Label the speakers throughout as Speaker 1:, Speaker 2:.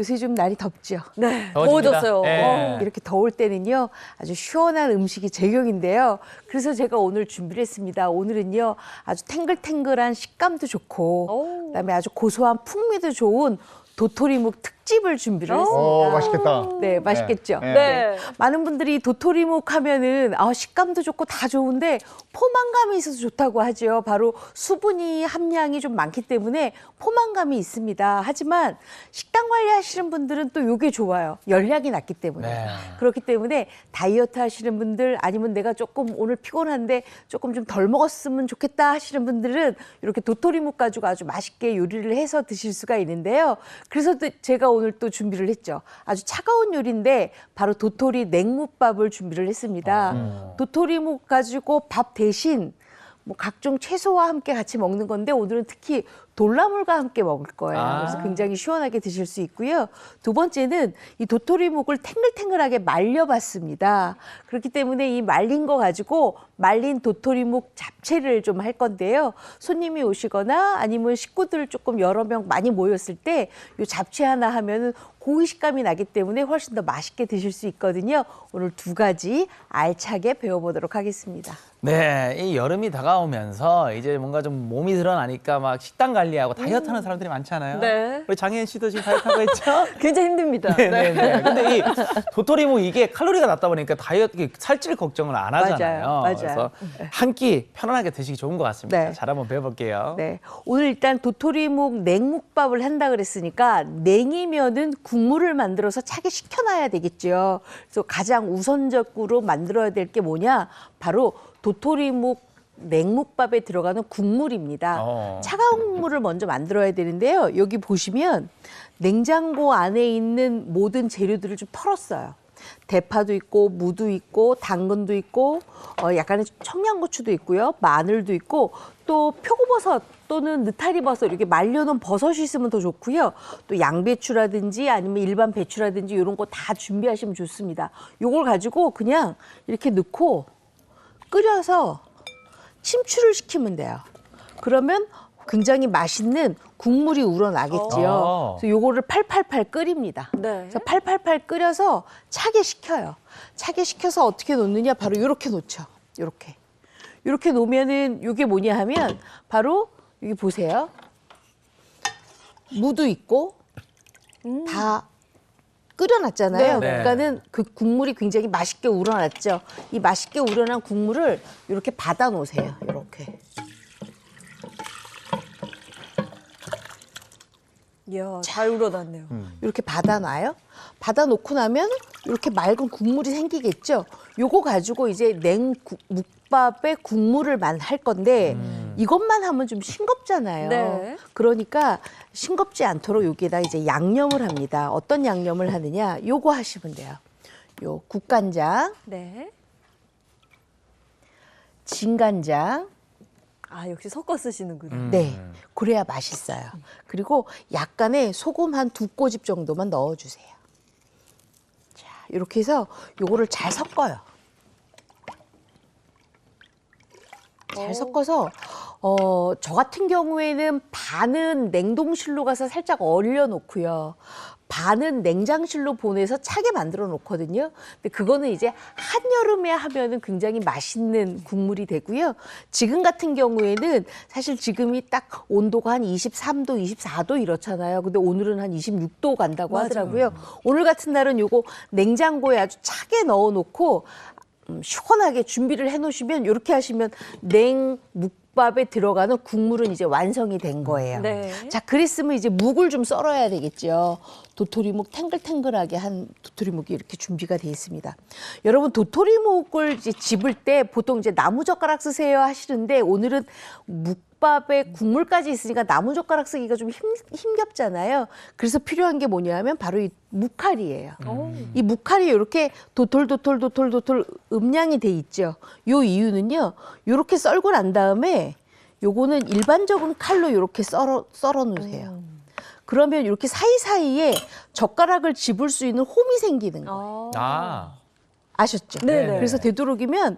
Speaker 1: 요새 좀 날이 덥죠.
Speaker 2: 네,
Speaker 3: 더워집니다.
Speaker 2: 더워졌어요.
Speaker 3: 네.
Speaker 1: 이렇게 더울 때는요, 아주 시원한 음식이 제격인데요. 그래서 제가 오늘 준비를 했습니다. 오늘은요, 아주 탱글탱글한 식감도 좋고,
Speaker 2: 오.
Speaker 1: 그다음에 아주 고소한 풍미도 좋은 도토리묵 특집을 준비를 했습니다.
Speaker 4: 맛있겠다.
Speaker 1: 네, 맛있겠죠.
Speaker 4: 네.
Speaker 2: 네.
Speaker 1: 많은 분들이 도토리묵 하면은 식감도 좋고 다 좋은데 포만감이 있어서 좋다고 하죠. 바로 수분이 함량이 좀 많기 때문에 포만감이 있습니다. 하지만 식단 관리하시는 분들은 또 이게 좋아요. 열량이 낮기 때문에.
Speaker 3: 네.
Speaker 1: 그렇기 때문에 다이어트 하시는 분들 아니면 내가 조금 오늘 피곤한데 조금 좀 덜 먹었으면 좋겠다 하시는 분들은 이렇게 도토리묵 가지고 아주 맛있게 요리를 해서 드실 수가 있는데요. 그래서 또 제가 오늘 또 준비를 했죠. 아주 차가운 요리인데 바로 도토리 냉묵밥을 준비를 했습니다. 도토리묵 가지고 밥 대신 뭐 각종 채소와 함께 같이 먹는 건데 오늘은 특히 돌나물과 함께 먹을 거예요. 그래서 굉장히 시원하게 드실 수 있고요. 두 번째는 이 도토리묵을 탱글탱글하게 말려봤습니다. 그렇기 때문에 이 말린 거 가지고 말린 도토리묵 잡채를 좀 할 건데요. 손님이 오시거나 아니면 식구들 조금 여러 명 많이 모였을 때 이 잡채 하나 하면은 고기 식감이 나기 때문에 훨씬 더 맛있게 드실 수 있거든요. 오늘 두 가지 알차게 배워보도록 하겠습니다.
Speaker 3: 네, 이 여름이 다가오면서 이제 뭔가 좀 몸이 드러나니까 막 식단 관리하고 다이어트 하는 사람들이 많잖아요.
Speaker 2: 네.
Speaker 3: 우리 장혜인 씨도 지금 다이어트하고 있죠?
Speaker 2: 굉장히 힘듭니다.
Speaker 3: 네네네. 근데 이 도토리묵 이게 칼로리가 낮다 보니까 다이어트 살찔 걱정을 안 하잖아요.
Speaker 1: 맞아요.
Speaker 3: 그래서 한 끼 편안하게 드시기 좋은 것 같습니다.
Speaker 1: 네.
Speaker 3: 잘 한번 배워볼게요.
Speaker 1: 네, 오늘 일단 도토리묵 냉묵밥을 한다 그랬으니까 냉이면은 국물을 만들어서 차게 식혀놔야 되겠죠. 그래서 가장 우선적으로 만들어야 될 게 뭐냐? 바로 도토리묵 냉묵밥에 들어가는 국물입니다. 차가운 국물을 먼저 만들어야 되는데요. 여기 보시면 냉장고 안에 있는 모든 재료들을 좀 털었어요. 대파도 있고 무도 있고 당근도 있고 약간의 청양고추도 있고요. 마늘도 있고 또 표고버섯 또는 느타리버섯 이렇게 말려놓은 버섯이 있으면 더 좋고요. 또 양배추라든지 아니면 일반 배추라든지 이런 거 다 준비하시면 좋습니다. 요걸 가지고 그냥 이렇게 넣고 끓여서 침출을 시키면 돼요. 그러면 굉장히 맛있는 국물이 우러나겠지요. 그래서 요거를 팔팔팔 끓입니다.
Speaker 2: 네.
Speaker 1: 그래서 팔팔팔 끓여서 차게 식혀요. 차게 식혀서 어떻게 놓느냐? 바로 이렇게 놓죠. 이렇게. 이렇게 놓으면은 이게 뭐냐 하면 바로 여기 보세요. 무도 있고 다 끓여놨잖아요.
Speaker 2: 네.
Speaker 1: 그러니까는 그 국물이 굉장히 맛있게 우러났죠. 이 맛있게 우러난 국물을 이렇게 받아 놓으세요. 이렇게.
Speaker 2: 이야, 잘 우러났네요.
Speaker 1: 이렇게 받아놔요. 받아놓고 나면 이렇게 맑은 국물이 생기겠죠. 요거 가지고 이제 냉묵밥에 국물을 할 건데 이것만 하면 좀 싱겁잖아요.
Speaker 2: 네.
Speaker 1: 그러니까 싱겁지 않도록 여기에다 이제 양념을 합니다. 어떤 양념을 하느냐? 요거 하시면 돼요. 요 국간장,
Speaker 2: 네.
Speaker 1: 진간장,
Speaker 2: 아, 역시 섞어 쓰시는군요.
Speaker 1: 네, 그래야 맛있어요. 그리고 약간의 소금 한 2꼬집 정도만 넣어주세요. 자, 이렇게 해서 요거를 잘 섞어요. 잘 섞어서 저 같은 경우에는 반은 냉동실로 가서 살짝 얼려 놓고요. 반은 냉장실로 보내서 차게 만들어 놓거든요. 근데 그거는 이제 한여름에 하면은 굉장히 맛있는 국물이 되고요. 지금 같은 경우에는 사실 지금이 딱 온도가 한 23도, 24도 이렇잖아요. 근데 오늘은 한 26도 간다고
Speaker 2: 맞아요.
Speaker 1: 하더라고요. 오늘 같은 날은 요거 냉장고에 아주 차게 넣어 놓고 시원하게 준비를 해 놓으시면 이렇게 하시면 냉묵밥에 들어가는 국물은 이제 완성이 된 거예요.
Speaker 2: 네.
Speaker 1: 자, 그랬으면 이제 묵을 좀 썰어야 되겠죠. 도토리묵 탱글탱글하게 한 도토리묵이 이렇게 준비가 돼 있습니다. 여러분 도토리묵을 이제 집을 때 보통 이제 나무젓가락 쓰세요 하시는데 오늘은 묵밥에 국물까지 있으니까 나무젓가락 쓰기가 좀 힘겹잖아요. 그래서 필요한 게 뭐냐면 바로 이 무칼이에요. 이 무칼이 이렇게 도톨도톨 음량이 돼 있죠. 요 이유는요. 이렇게 썰고 난 다음에 요거는 일반적인 칼로 이렇게 썰어 놓으세요. 그러면 이렇게 사이사이에 젓가락을 집을 수 있는 홈이 생기는 거예요.
Speaker 3: 아,
Speaker 1: 아셨죠?
Speaker 2: 네네.
Speaker 1: 그래서 되도록이면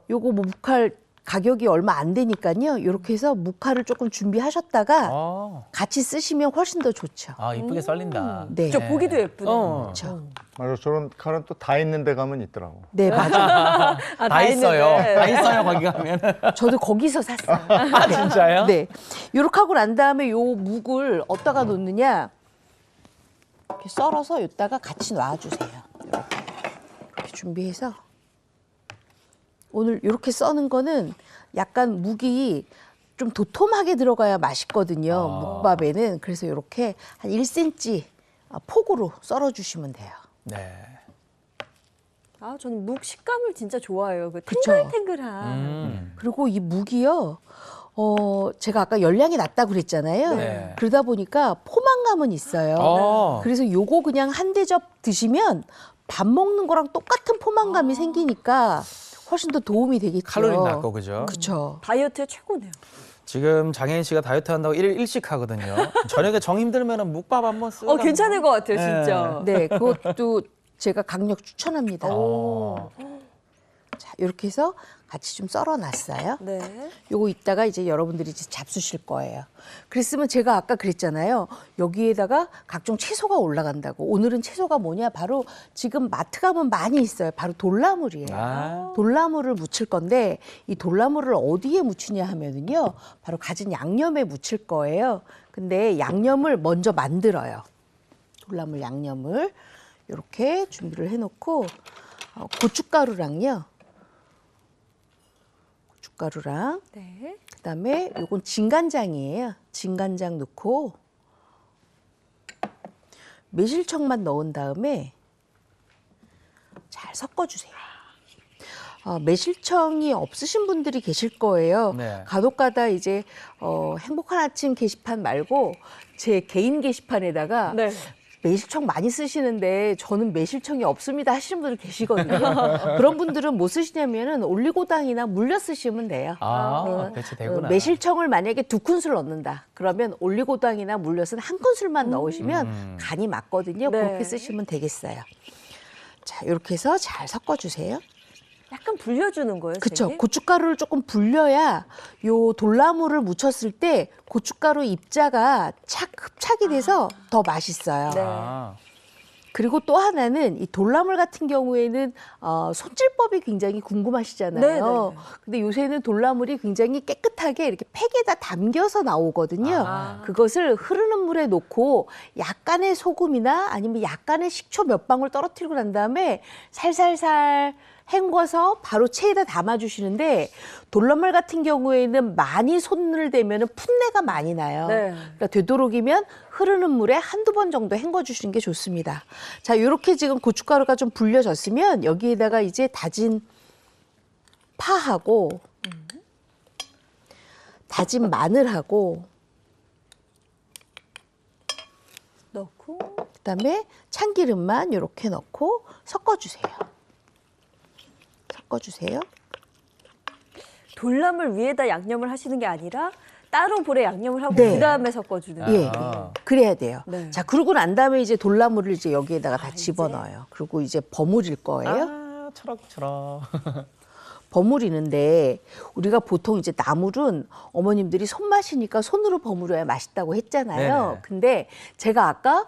Speaker 1: 요거 뭐 무칼 가격이 얼마 안 되니까요. 이렇게 해서 묵칼을 조금 준비하셨다가
Speaker 3: 어.
Speaker 1: 같이 쓰시면 훨씬 더 좋죠.
Speaker 3: 아, 이쁘게 썰린다.
Speaker 1: 네.
Speaker 2: 저 보기도 예쁘네.
Speaker 1: 그렇죠.
Speaker 4: 맞아, 저런 칼은 또 다 있는 데 가면 있더라고.
Speaker 1: 네, 맞아요.
Speaker 2: 아,
Speaker 3: 다 있어요.
Speaker 2: 있는데.
Speaker 3: 다 있어요, 거기 가면.
Speaker 1: 저도 거기서 샀어요.
Speaker 3: 아, 진짜요?
Speaker 1: 네. 요렇게 하고 난 다음에 요 묵을 어디다가 놓느냐. 이렇게 썰어서 요다가 같이 놔주세요. 이렇게 준비해서. 오늘 이렇게 써는 거는 약간 묵이 좀 도톰하게 들어가야 맛있거든요. 묵밥에는. 그래서 이렇게 한 1cm 폭으로 썰어주시면 돼요.
Speaker 3: 네.
Speaker 2: 아, 저는 묵 식감을 진짜 좋아해요. 그
Speaker 1: 그쵸.
Speaker 2: 탱글탱글한.
Speaker 1: 그리고 이 묵이요. 제가 아까 열량이 낮다고 그랬잖아요.
Speaker 3: 네.
Speaker 1: 그러다 보니까 포만감은 있어요. 그래서 요거 그냥 한 대접 드시면 밥 먹는 거랑 똑같은 포만감이 생기니까 훨씬 더 도움이 되겠죠.
Speaker 3: 칼로리 낮고, 그죠?
Speaker 1: 그렇죠.
Speaker 2: 다이어트에 최고네요.
Speaker 3: 지금 장혜인 씨가 다이어트 한다고 일일 일식 하거든요. 저녁에 정 힘들면 묵밥 한번 쓰고.
Speaker 2: 괜찮을 것 같아요, 진짜.
Speaker 1: 네, 그것도 제가 강력 추천합니다.
Speaker 3: 어.
Speaker 1: 자, 이렇게 해서 같이 좀 썰어놨어요.
Speaker 2: 네.
Speaker 1: 요거 이따가 이제 여러분들이 이제 잡수실 거예요. 그랬으면 제가 아까 그랬잖아요. 여기에다가 각종 채소가 올라간다고. 오늘은 채소가 뭐냐? 바로 지금 마트 가면 많이 있어요. 바로 돌나물이에요.
Speaker 3: 아.
Speaker 1: 돌나물을 무칠 건데 이 돌나물을 어디에 무치냐 하면은요. 바로 가진 양념에 무칠 거예요. 근데 양념을 먼저 만들어요. 돌나물 양념을 이렇게 준비를 해놓고 고춧가루랑요. 고춧가루랑
Speaker 2: 네.
Speaker 1: 그다음에 요건 진간장이에요. 진간장 넣고 매실청만 넣은 다음에 잘 섞어주세요. 매실청이 없으신 분들이 계실 거예요.
Speaker 3: 네.
Speaker 1: 간혹가다 이제 행복한 아침 게시판 말고 제 개인 게시판에다가
Speaker 2: 네.
Speaker 1: 매실청 많이 쓰시는데 저는 매실청이 없습니다 하시는 분들 계시거든요. 그런 분들은 뭐 쓰시냐면은 올리고당이나 물엿 쓰시면 돼요.
Speaker 3: 배치되구나.
Speaker 1: 매실청을 만약에 2큰술 넣는다. 그러면 올리고당이나 물엿은 1큰술만 넣으시면 간이 맞거든요.
Speaker 2: 네.
Speaker 1: 그렇게 쓰시면 되겠어요. 자, 이렇게 해서 잘 섞어주세요.
Speaker 2: 약간 불려주는 거예요,
Speaker 1: 그렇죠.
Speaker 2: 선생님?
Speaker 1: 고춧가루를 조금 불려야 요 돌나물을 무쳤을 때 고춧가루 입자가 흡착이 돼서 더 맛있어요.
Speaker 2: 네.
Speaker 3: 아.
Speaker 1: 그리고 또 하나는 이 돌나물 같은 경우에는 손질법이 굉장히 궁금하시잖아요.
Speaker 2: 네네네.
Speaker 1: 근데 요새는 돌나물이 굉장히 깨끗하게 이렇게 팩에다 담겨서 나오거든요. 그것을 흐르는 물에 놓고 약간의 소금이나 아니면 약간의 식초 몇 방울 떨어뜨리고 난 다음에 살살살 헹궈서 바로 체에다 담아주시는데 돌나물 같은 경우에는 많이 손을 대면 풋내가 많이 나요.
Speaker 2: 네.
Speaker 1: 그러니까 되도록이면 흐르는 물에 한두 번 정도 헹궈주시는 게 좋습니다. 자, 이렇게 지금 고춧가루가 좀 불려졌으면 여기에다가 이제 다진 파하고 다진 마늘하고
Speaker 2: 넣고.
Speaker 1: 그다음에 참기름만 이렇게 넣고 섞어주세요. 섞어주세요.
Speaker 2: 돌나물 위에다 양념을 하시는 게 아니라 따로 볼에 양념을 하고
Speaker 1: 네.
Speaker 2: 그다음에 섞어주는
Speaker 1: 예,
Speaker 3: 아.
Speaker 1: 그래야 돼요.
Speaker 2: 네.
Speaker 1: 자, 그러고 난 다음에 이제 돌나물을 이제 여기에다가 다
Speaker 2: 이제?
Speaker 1: 집어넣어요. 그리고 이제 버무릴 거예요.
Speaker 3: 아, 초록초록.
Speaker 1: 버무리는데 우리가 보통 이제 나물은 어머님들이 손맛이니까 손으로 버무려야 맛있다고 했잖아요.
Speaker 3: 네네.
Speaker 1: 근데 제가 아까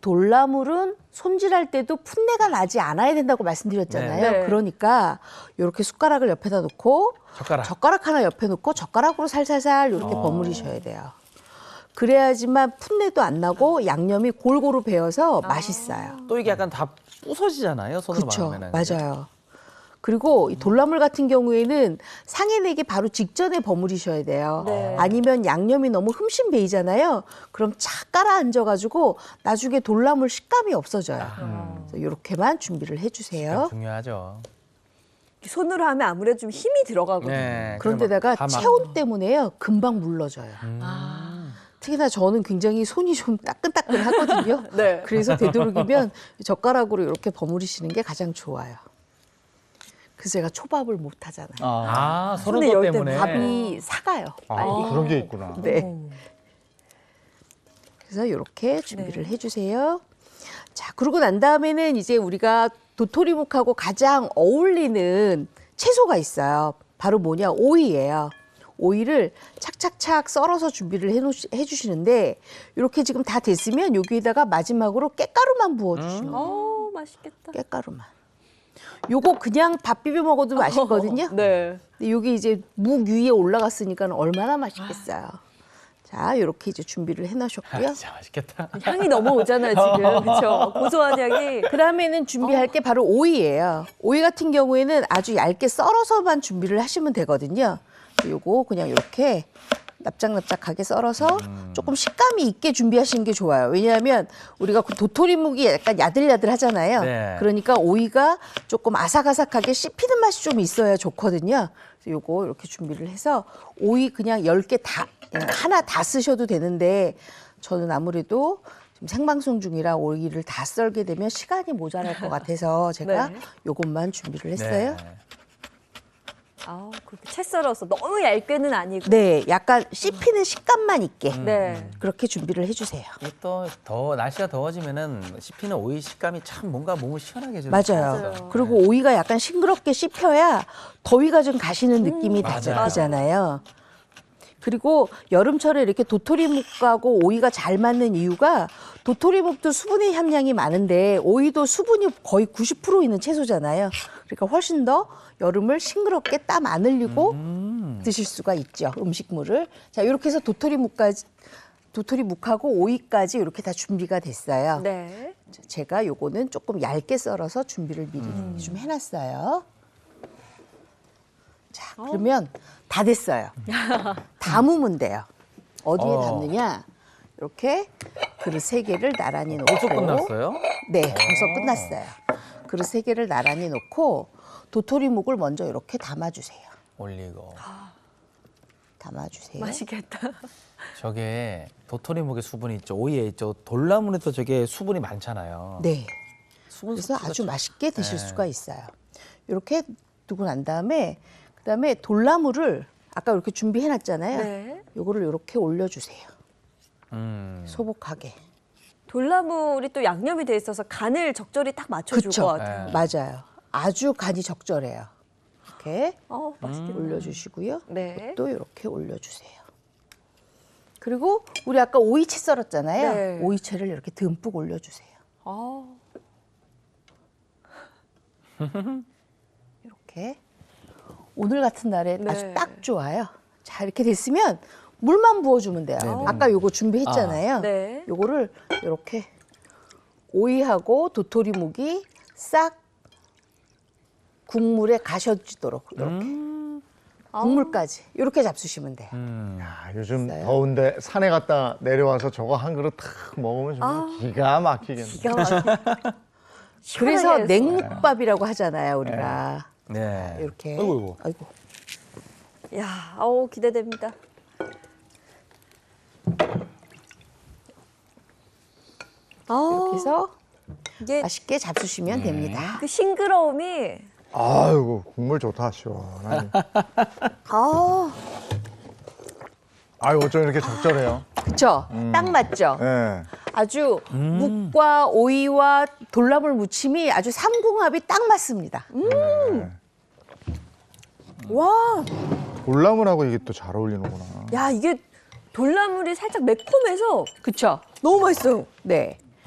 Speaker 1: 돌나물은 손질할 때도 풋내가 나지 않아야 된다고 말씀드렸잖아요.
Speaker 2: 네.
Speaker 1: 그러니까 이렇게 숟가락을 옆에다 놓고
Speaker 3: 젓가락.
Speaker 1: 하나 옆에 놓고 젓가락으로 살살살 이렇게 버무리셔야 돼요. 그래야지만 풋내도 안 나고 양념이 골고루 배어서 맛있어요.
Speaker 3: 또 이게 약간 다 부서지잖아요. 손으로
Speaker 1: 그렇죠.
Speaker 3: 막으면.
Speaker 1: 맞아요. 그리고 이 돌나물 같은 경우에는 상해내기 바로 직전에 버무리셔야 돼요.
Speaker 2: 네.
Speaker 1: 아니면 양념이 너무 흠씬 배이잖아요. 그럼 착 깔아앉아가지고 나중에 돌나물 식감이 없어져요. 그래서 이렇게만 준비를 해주세요.
Speaker 3: 중요하죠.
Speaker 2: 손으로 하면 아무래도 좀 힘이 들어가거든요.
Speaker 3: 네.
Speaker 1: 그런데다가
Speaker 3: 다 막-
Speaker 1: 체온 때문에요. 금방 물러져요. 특히나 저는 굉장히 손이 좀 따끈따끈하거든요.
Speaker 2: 네.
Speaker 1: 그래서 되도록이면 젓가락으로 이렇게 버무리시는 게 가장 좋아요. 그래서 제가 초밥을 못 하잖아요.
Speaker 3: 아,
Speaker 2: 손에
Speaker 3: 서른도
Speaker 2: 열
Speaker 3: 때문에.
Speaker 1: 밥이 사가요. 빨리.
Speaker 4: 그런 게 있구나.
Speaker 1: 네. 그래서 이렇게 준비를 해주세요. 자, 그러고 난 다음에는 이제 우리가 도토리묵하고 가장 어울리는 채소가 있어요. 바로 뭐냐, 오이예요. 오이를 착착착 썰어서 준비를 해주시는데 이렇게 지금 다 됐으면 여기에다가 마지막으로 깻가루만 부어주시는 거예요.
Speaker 2: 맛있겠다.
Speaker 1: 깻가루만. 요거 그냥 밥 비벼 먹어도 맛있거든요.
Speaker 2: 네.
Speaker 1: 근데 여기 이제 묵 위에 올라갔으니까 얼마나 맛있겠어요. 자, 이렇게 이제 준비를
Speaker 3: 아,
Speaker 1: 해놓으셨고요.
Speaker 3: 진짜 맛있겠다.
Speaker 2: 향이 넘어오잖아요, 지금. 그렇죠. 고소한 향이.
Speaker 1: 그다음에는 준비할 게 바로 오이예요. 오이 같은 경우에는 아주 얇게 썰어서만 준비를 하시면 되거든요. 요거 그냥 이렇게 납작납작하게 썰어서 조금 식감이 있게 준비하시는 게 좋아요. 왜냐하면 우리가 그 도토리묵이 약간 야들야들하잖아요.
Speaker 3: 네.
Speaker 1: 그러니까 오이가 조금 아삭아삭하게 씹히는 맛이 좀 있어야 좋거든요. 그래서 요거 이렇게 준비를 해서 오이 그냥 10개 다 하나 다 쓰셔도 되는데 저는 아무래도 지금 생방송 중이라 오이를 다 썰게 되면 시간이 모자랄 것 같아서 제가
Speaker 2: 네.
Speaker 1: 요것만 준비를 했어요.
Speaker 3: 네.
Speaker 2: 그렇게 채 썰어서 너무 얇게는 아니고.
Speaker 1: 네, 약간 씹히는 식감만 있게
Speaker 2: 네.
Speaker 1: 그렇게 준비를 해주세요.
Speaker 3: 또 날씨가 더워지면은 씹히는 오이 식감이 참 뭔가 몸을 시원하게 해주는
Speaker 1: 맞아요.
Speaker 3: 것 같아요.
Speaker 1: 그리고 오이가 약간 싱그럽게 씹혀야 더위가 좀 가시는 느낌이
Speaker 3: 맞아요.
Speaker 1: 나잖아요. 그리고 여름철에 이렇게 도토리묵하고 오이가 잘 맞는 이유가 도토리묵도 수분의 함량이 많은데 오이도 수분이 거의 90% 있는 채소잖아요. 그러니까 훨씬 더 여름을 싱그럽게 땀 안 흘리고 드실 수가 있죠. 음식물을. 자, 이렇게 해서 도토리묵하고 오이까지 이렇게 다 준비가 됐어요.
Speaker 2: 네.
Speaker 1: 제가 요거는 조금 얇게 썰어서 준비를 미리 좀 해놨어요. 자, 그러면 다 됐어요. 담으면 돼요. 어디에 담느냐? 이렇게 그릇 3개를 나란히 놓고.
Speaker 3: 벌써 끝났어요?
Speaker 1: 네, 벌써 끝났어요. 그릇 3개를 나란히 놓고 도토리묵을 먼저 이렇게 담아주세요.
Speaker 3: 올리고.
Speaker 1: 담아주세요.
Speaker 2: 맛있겠다.
Speaker 3: 저게 도토리묵의 수분이 있죠. 오이에 있죠. 돌나물에도 저게 수분이 많잖아요.
Speaker 1: 네.
Speaker 3: 수분
Speaker 1: 그래서
Speaker 3: 섭취가
Speaker 1: 아주
Speaker 3: 참-
Speaker 1: 맛있게 드실
Speaker 3: 네.
Speaker 1: 수가 있어요. 이렇게 두고 난 다음에 그다음에 돌나물을 아까 이렇게 준비해 놨잖아요.
Speaker 2: 네.
Speaker 1: 요거를 이렇게 올려주세요.
Speaker 3: 음.
Speaker 1: 소복하게.
Speaker 2: 돌나물이 또 양념이 돼 있어서 간을 적절히 딱 맞춰줄
Speaker 1: 그쵸?
Speaker 2: 것 같아요.
Speaker 3: 네.
Speaker 1: 맞아요. 아주 간이 적절해요. 이렇게
Speaker 2: 맛있겠다.
Speaker 1: 올려주시고요.
Speaker 2: 네.
Speaker 1: 또 이렇게 올려주세요. 그리고 우리 아까 오이채 썰었잖아요.
Speaker 2: 네.
Speaker 1: 오이채를 이렇게 듬뿍 올려주세요. 이렇게. 오늘 같은 날에
Speaker 2: 네.
Speaker 1: 아주 딱 좋아요. 자, 이렇게 됐으면 물만 부어주면 돼요.
Speaker 3: 네네.
Speaker 1: 아까 요거 준비했잖아요.
Speaker 2: 네.
Speaker 1: 요거를 이렇게 오이하고 도토리묵이 싹 국물에 가셔지도록 이렇게 국물까지 이렇게 잡수시면 돼요.
Speaker 4: 야, 요즘
Speaker 1: 있어요.
Speaker 4: 더운데 산에 갔다 내려와서 저거 한 그릇 탁 먹으면 정말 기가 막히겠네.
Speaker 2: 기가 막혀.
Speaker 1: 그래서
Speaker 2: 시원하게
Speaker 1: 냉묵밥이라고 하잖아요, 우리가.
Speaker 3: 네.
Speaker 1: 이렇게.
Speaker 3: 아이고.
Speaker 1: 아이고.
Speaker 2: 야, 기대됩니다.
Speaker 1: 이렇게 해서
Speaker 2: 이게
Speaker 1: 맛있게 잡수시면 됩니다.
Speaker 2: 그 싱그러움이
Speaker 4: 아이고 국물 좋다 시원하니. 아이고 어쩜 이렇게 적절해요.
Speaker 1: 그쵸? 딱 맞죠?
Speaker 4: 예.
Speaker 1: 아주 묵과 오이와 돌나물 무침이 아주 삼궁합이 딱 맞습니다.
Speaker 2: 와,
Speaker 4: 돌나물하고 이게 또 잘 어울리는구나.
Speaker 2: 야, 이게 돌나물이 살짝 매콤해서
Speaker 1: 그쵸?
Speaker 2: 너무 맛있어요.
Speaker 1: 네.